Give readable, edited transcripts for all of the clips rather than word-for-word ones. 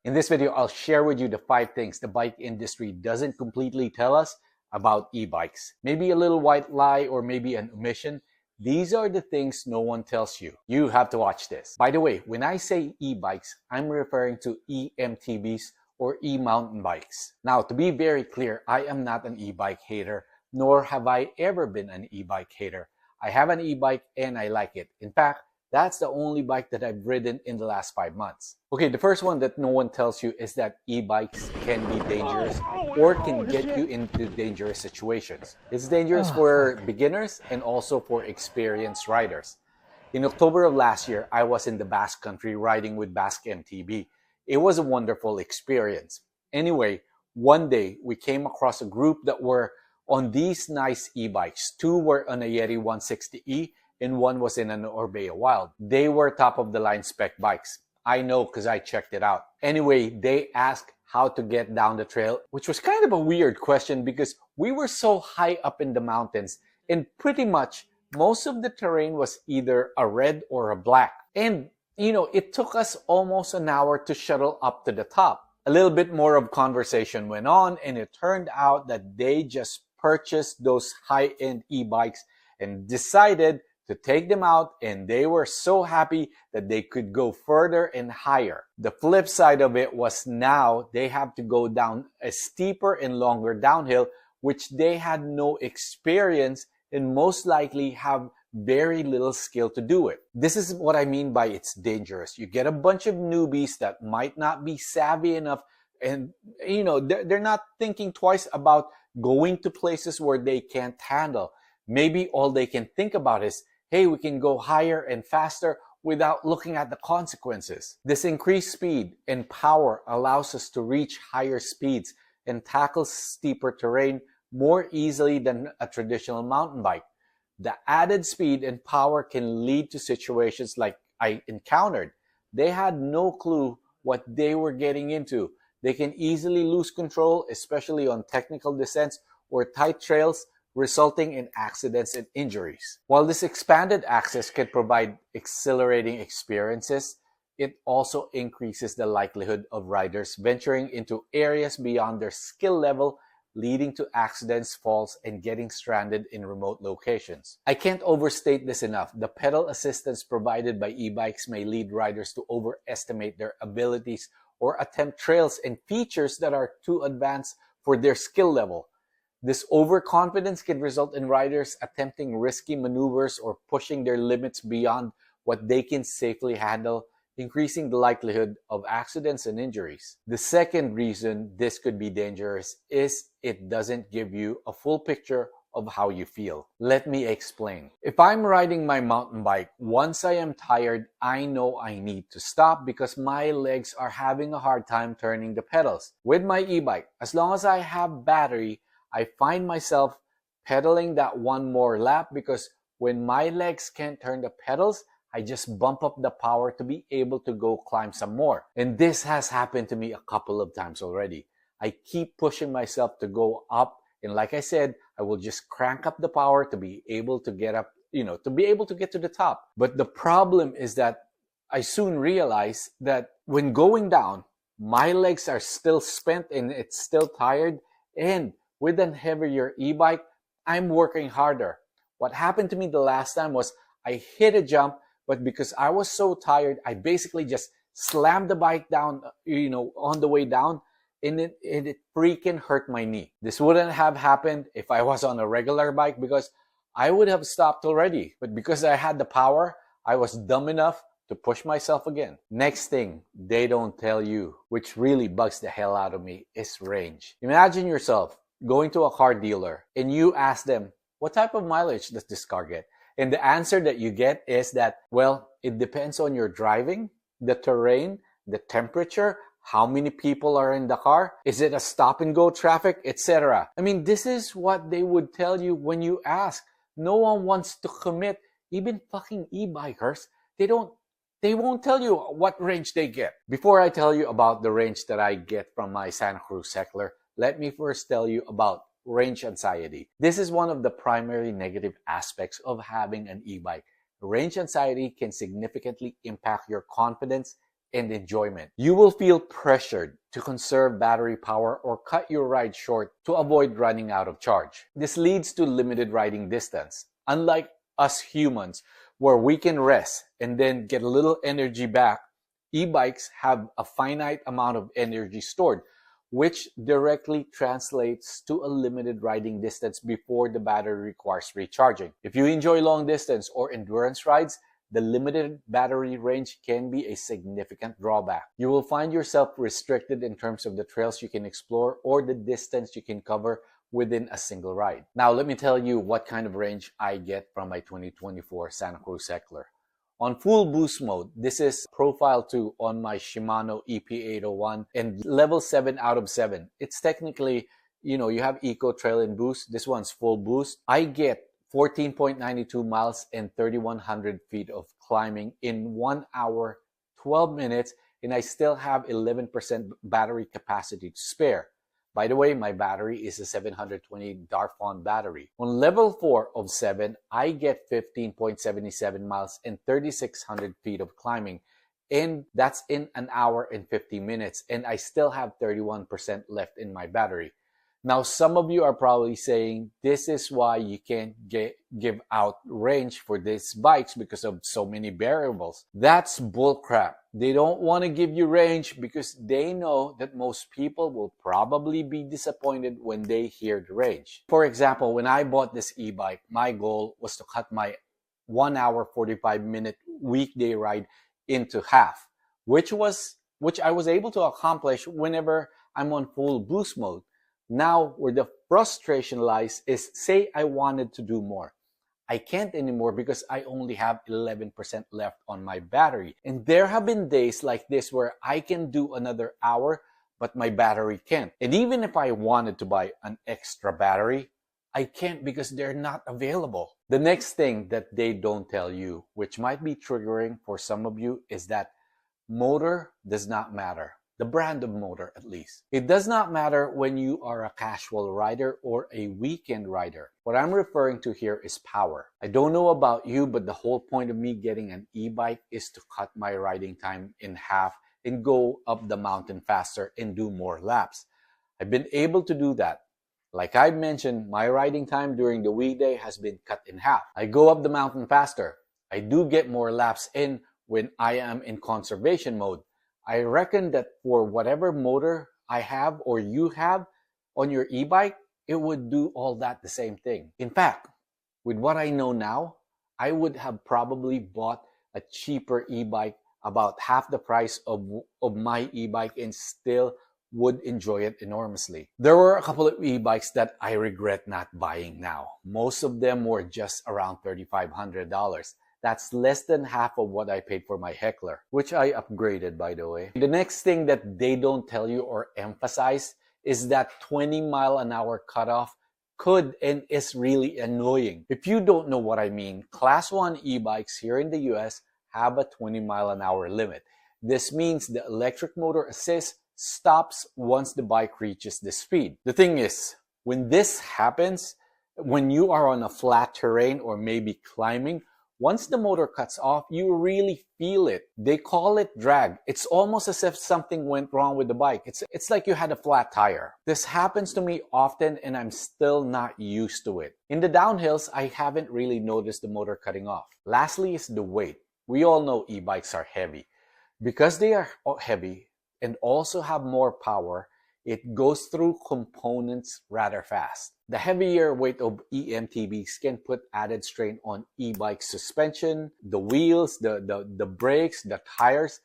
In this video, I'll share with you the 5 things the bike industry doesn't completely tell us about e-bikes. Maybe a little white lie or maybe an omission. These are the things no one tells you. You have to watch this. By the way, when I say e-bikes, I'm referring to E-MTBs or e-mountain bikes. Now, to be very clear, I am not an e-bike hater, nor have I ever been an e-bike hater. I have an e-bike and I like it. In fact, that's the only bike that I've ridden in the last 5 months. Okay, the first one that no one tells you is that e-bikes can be dangerous or can get you into dangerous situations. It's dangerous for beginners and also for experienced riders. In October of last year, I was in the Basque Country riding with Basque MTB. It was a wonderful experience. Anyway, one day we came across a group that were on these nice e-bikes. 2 were on a Yeti 160E and 1 was in an Orbea Wild. They were top-of-the-line spec bikes. I know because I checked it out. Anyway, they asked how to get down the trail, which was kind of a weird question because we were so high up in the mountains and pretty much most of the terrain was either a red or a black. And, it took us almost an hour to shuttle up to the top. A little bit more of conversation went on and it turned out that they just purchased those high-end e-bikes and decided to take them out, and they were so happy that they could go further and higher. The flip side of it was now they have to go down a steeper and longer downhill, which they had no experience and most likely have very little skill to do it. This is what I mean by it's dangerous. You get a bunch of newbies that might not be savvy enough and, they're not thinking twice about going to places where they can't handle. Maybe all they can think about is, hey, we can go higher and faster without looking at the consequences. This increased speed and power allows us to reach higher speeds and tackle steeper terrain more easily than a traditional mountain bike. The added speed and power can lead to situations like I encountered. They had no clue what they were getting into. They can easily lose control, especially on technical descents or tight trails, resulting in accidents and injuries. While this expanded access can provide exhilarating experiences, it also increases the likelihood of riders venturing into areas beyond their skill level, leading to accidents, falls, and getting stranded in remote locations. I can't overstate this enough. The pedal assistance provided by e-bikes may lead riders to overestimate their abilities or attempt trails and features that are too advanced for their skill level. This overconfidence can result in riders attempting risky maneuvers or pushing their limits beyond what they can safely handle, increasing the likelihood of accidents and injuries. The second reason this could be dangerous is it doesn't give you a full picture of how you feel. Let me explain. If I'm riding my mountain bike, once I am tired, I know I need to stop because my legs are having a hard time turning the pedals. With my e-bike, as long as I have battery, I find myself pedaling that one more lap because when my legs can't turn the pedals, I just bump up the power to be able to go climb some more. And this has happened to me a couple of times already. I keep pushing myself to go up, and like I said, I will just crank up the power to be able to get up, to be able to get to the top. But the problem is that I soon realized that when going down, my legs are still spent and it's still tired, and with a heavier e-bike, I'm working harder. What happened to me the last time was I hit a jump, but because I was so tired, I basically just slammed the bike down, on the way down, and it freaking hurt my knee. This wouldn't have happened if I was on a regular bike because I would have stopped already. But because I had the power, I was dumb enough to push myself again. Next thing they don't tell you, which really bugs the hell out of me, is range. Imagine yourself going to a car dealer and you ask them, what type of mileage does this car get? And the answer that you get is that, well, it depends on your driving, the terrain, the temperature, how many people are in the car, is it a stop and go traffic, etc. I mean, this is what they would tell you when you ask. No one wants to commit. Even fucking e-bikers, they won't tell you what range they get. Before I tell you about the range that I get from my Santa Cruz Heckler, let me first tell you about range anxiety. This is one of the primary negative aspects of having an e-bike. Range anxiety can significantly impact your confidence and enjoyment. You will feel pressured to conserve battery power or cut your ride short to avoid running out of charge. This leads to limited riding distance. Unlike us humans, where we can rest and then get a little energy back, e-bikes have a finite amount of energy stored, which directly translates to a limited riding distance before the battery requires recharging. If you enjoy long distance or endurance rides, the limited battery range can be a significant drawback. You will find yourself restricted in terms of the trails you can explore or the distance you can cover within a single ride. Now, let me tell you what kind of range I get from my 2024 Santa Cruz Keller. On full boost mode, this is profile 2 on my Shimano EP801 and level 7 out of 7. It's technically, you have Eco Trail and Boost. This one's full boost. I get 14.92 miles and 3,100 feet of climbing in 1 hour, 12 minutes, and I still have 11% battery capacity to spare. By the way, my battery is a 720 Darfon battery. On level 4 of 7, I get 15.77 miles and 3,600 feet of climbing. And that's in 1 hour and 50 minutes. And I still have 31% left in my battery. Now, some of you are probably saying this is why you can't give out range for these bikes because of so many variables. That's bullcrap. They don't want to give you range because they know that most people will probably be disappointed when they hear the range. For example, when I bought this e-bike, my goal was to cut my 1 hour, 45 minute weekday ride into half, which I was able to accomplish whenever I'm on full boost mode. Now, where the frustration lies is, say I wanted to do more. I can't anymore because I only have 11% left on my battery. And there have been days like this where I can do another hour, but my battery can't. And even if I wanted to buy an extra battery, I can't because they're not available. The next thing that they don't tell you, which might be triggering for some of you, is that motor does not matter. The brand of motor, at least. It does not matter when you are a casual rider or a weekend rider. What I'm referring to here is power. I don't know about you, but the whole point of me getting an e-bike is to cut my riding time in half and go up the mountain faster and do more laps. I've been able to do that. Like I mentioned, my riding time during the weekday has been cut in half. I go up the mountain faster. I do get more laps in when I am in conservation mode. I reckon that for whatever motor I have or you have on your e-bike, it would do all that the same thing. In fact, with what I know now, I would have probably bought a cheaper e-bike about half the price of my e-bike and still would enjoy it enormously. There were a couple of e-bikes that I regret not buying now. Most of them were just around $3,500. That's less than half of what I paid for my Keller, which I upgraded, by the way. The next thing that they don't tell you or emphasize is that 20-mile-an-hour cutoff could and is really annoying. If you don't know what I mean, Class 1 e-bikes here in the US have a 20-mile-an-hour limit. This means the electric motor assist stops once the bike reaches the speed. The thing is, when this happens, when you are on a flat terrain or maybe climbing, once the motor cuts off, you really feel it. They call it drag. It's almost as if something went wrong with the bike. It's like you had a flat tire. This happens to me often and I'm still not used to it. In the downhills, I haven't really noticed the motor cutting off. Lastly is the weight. We all know e-bikes are heavy. Because they are heavy and also have more power, it goes through components rather fast. The heavier weight of E-MTBs can put added strain on e-bike suspension, the wheels, the brakes, the tires.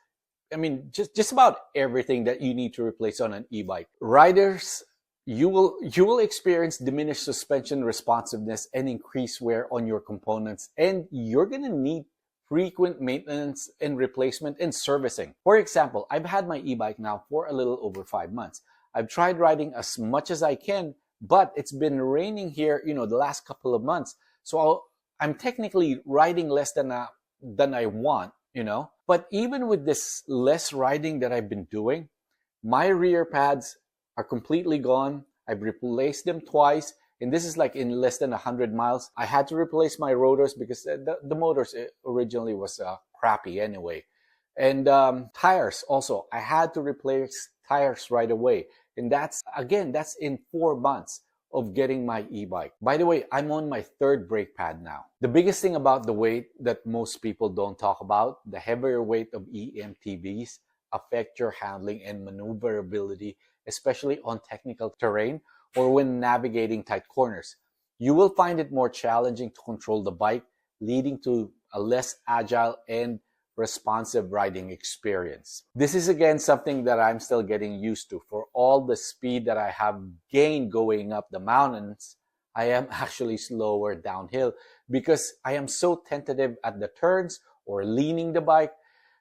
I mean, just about everything that you need to replace on an e-bike. Riders, you will experience diminished suspension responsiveness and increased wear on your components, and you're gonna need frequent maintenance and replacement and servicing. For example, I've had my e-bike now for a little over 5 months. I've tried riding as much as I can, but it's been raining here, the last couple of months. So I'm technically riding less than I want, But even with this less riding that I've been doing, my rear pads are completely gone. I've replaced them twice, and this is like in less than 100 miles. I had to replace my rotors because the motors originally was crappy anyway. And tires also. I had to replace tires right away. And that's in 4 months of getting my e-bike. By the way, I'm on my third brake pad now. The biggest thing about the weight that most people don't talk about, the heavier weight of E-MTBs affect your handling and maneuverability, especially on technical terrain or when navigating tight corners. You will find it more challenging to control the bike, leading to a less agile and responsive riding experience. This is again something that I'm still getting used to. For all the speed that I have gained going up the mountains, I am actually slower downhill because I am so tentative at the turns or leaning the bike.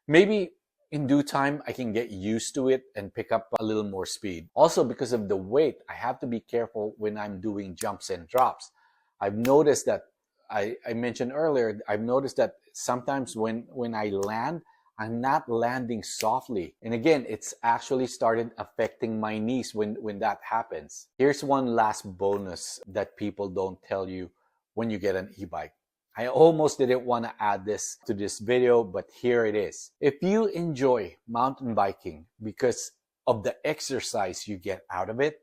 Maybe in due time, I can get used to it and pick up a little more speed. Also, because of the weight, I have to be careful when I'm doing jumps and drops. I've noticed that I mentioned earlier, I've noticed that sometimes when I land, I'm not landing softly. And again, it's actually started affecting my knees when that happens. Here's one last bonus that people don't tell you when you get an e-bike. I almost didn't want to add this to this video, but here it is. If you enjoy mountain biking because of the exercise you get out of it,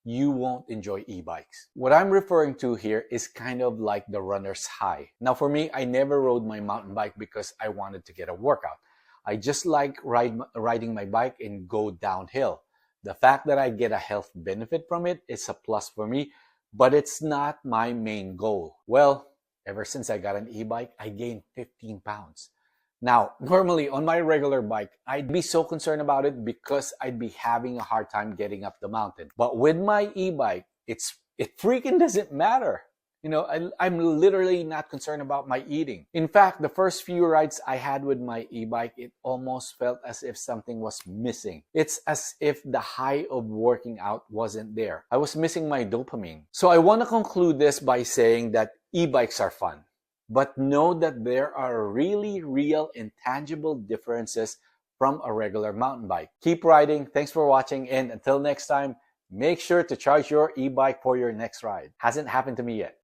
you won't enjoy e-bikes. What I'm referring to here is kind of like the runner's high. Now for me, I never rode my mountain bike because I wanted to get a workout. I just like riding my bike and go downhill. The fact that I get a health benefit from it is a plus for me, but it's not my main goal. Well, ever since I got an e-bike, I gained 15 pounds. Now, normally on my regular bike, I'd be so concerned about it because I'd be having a hard time getting up the mountain. But with my e-bike, it freaking doesn't matter. You know, I'm literally not concerned about my eating. In fact, the first few rides I had with my e-bike, it almost felt as if something was missing. It's as if the high of working out wasn't there. I was missing my dopamine. So I want to conclude this by saying that e-bikes are fun. But know that there are really real and tangible differences from a regular mountain bike. Keep riding. Thanks for watching. And until next time, make sure to charge your e-bike for your next ride. Hasn't happened to me yet.